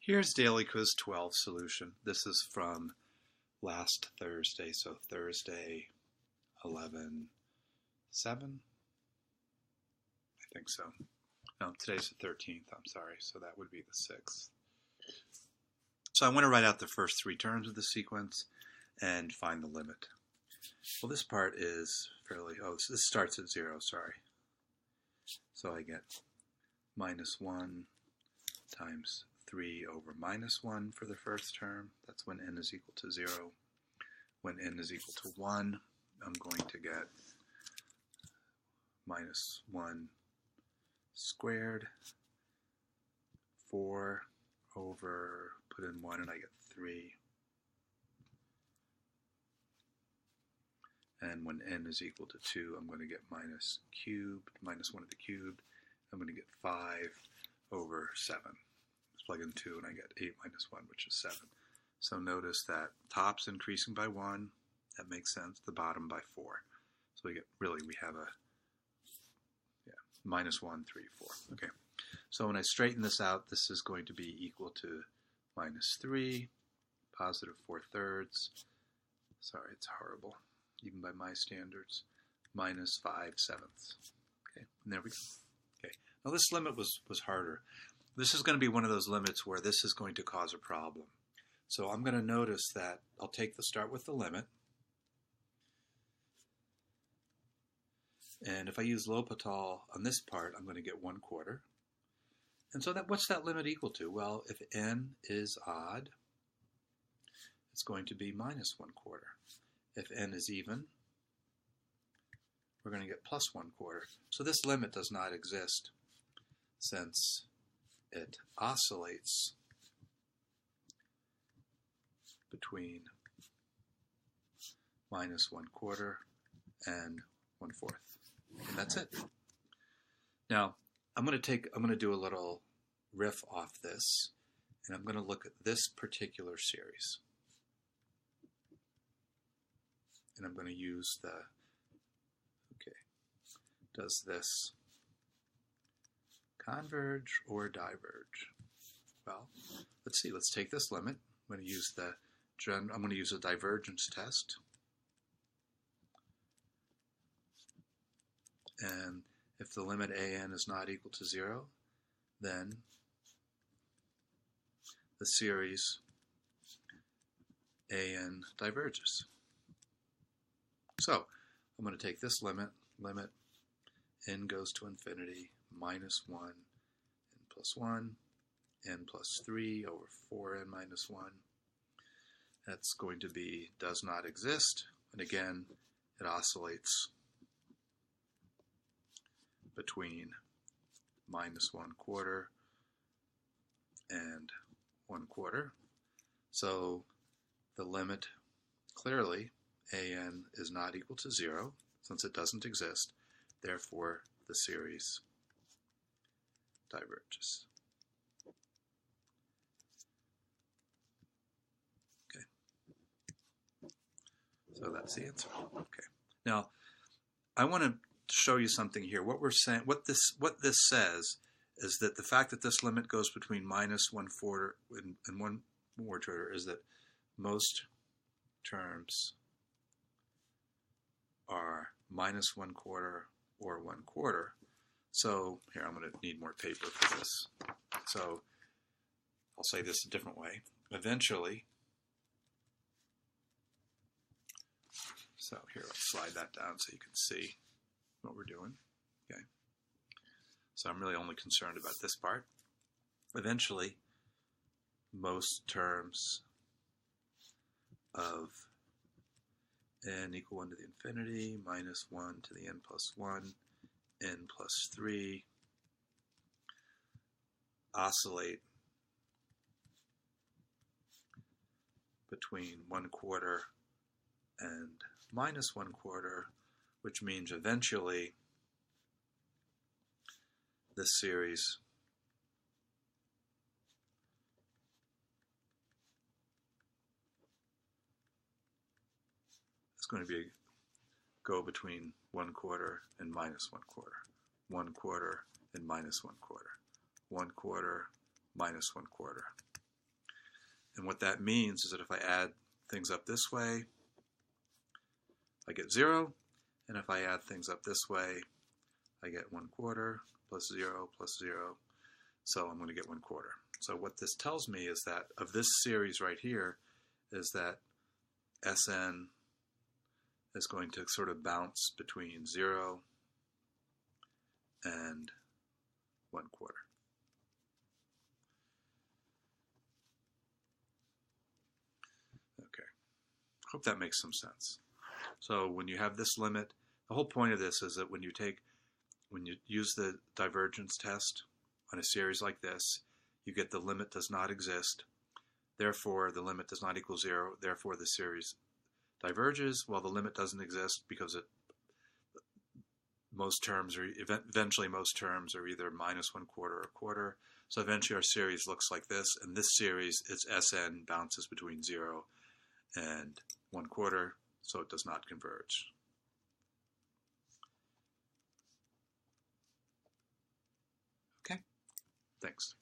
Here's Daily Quiz 12 solution. This is from last Thursday, so Thursday 11/7, I think so. No, today's the 13th, I'm sorry, so that would be the 6th. So I want to write out the first three terms of the sequence and find the limit. Well, this part is fairly, this starts at 0, sorry. So I get minus 1 times 3 over minus 1 for the first term. That's when n is equal to 0. When n is equal to 1, I'm going to get minus 1 squared, 4 over, put in 1 and I get 3. And when n is equal to 2, I'm going to get minus 1 to the cubed. I'm going to get 5 over 7. Let's plug in 2 and I get 8 minus 1, which is 7. So notice that top's increasing by 1. That makes sense. The bottom by 4. So we have a minus 1, 3, 4. Okay. So when I straighten this out, this is going to be equal to minus 3, positive 4/3. Sorry, it's horrible, even by my standards. Minus 5/7. Okay, and there we go. Okay. Now this limit was harder. This is going to be one of those limits where this is going to cause a problem. So I'm going to notice that I'll start with the limit. And if I use L'Hopital on this part, I'm going to get 1/4. And so what's that limit equal to? Well, if n is odd, it's going to be minus 1/4. If n is even, we're going to get plus 1/4. So this limit does not exist since it oscillates between minus 1/4 and 1/4. And that's it. Now, I'm going to do a little riff off this, and I'm going to look at this particular series. And I'm going to use does this converge or diverge? Well, let's see. Let's take this limit. I'm going to use a divergence test. And if the limit an is not equal to 0, then the series an diverges. So I'm going to take this limit n goes to infinity, minus 1, n plus 1, n plus 3 over 4n minus 1. That's going to be does not exist. And again, it oscillates between minus 1/4 and 1/4. So the limit, clearly, an is not equal to 0, since it doesn't exist. Therefore, the series diverges. Okay. So that's the answer. Okay. Now, I want to show you something here. What we're saying, what this says is that the fact that this limit goes between minus 1/4 and 1/4 is that most terms are minus 1/4 or 1/4. So here, I'm going to need more paper for this. So I'll say this a different way. Eventually, so here, let's slide that down so you can see what we're doing. Okay. So I'm really only concerned about this part. Eventually, most terms of n equal 1 to the infinity, minus 1 to the n plus 1, n plus 3, oscillate between 1/4 and minus 1/4, which means eventually this series is going to go between 1/4 and minus 1/4, 1/4 and minus 1/4, 1/4 minus 1/4. And what that means is that if I add things up this way, I get 0. And if I add things up this way, I get 1/4 plus 0 plus 0. So I'm going to get 1/4. So what this tells me is that of this series right here is that Sn is going to sort of bounce between 0 and 1/4. Okay, hope that makes some sense. So when you have this limit, the whole point of this is that when you use the divergence test on a series like this, you get the limit does not exist. Therefore, the limit does not equal 0. Therefore, the series diverges. Well, the limit doesn't exist because eventually most terms are either minus 1/4 or 1/4. So eventually our series looks like this. And this series, its Sn bounces between 0 and 1/4, so it does not converge. Okay, thanks.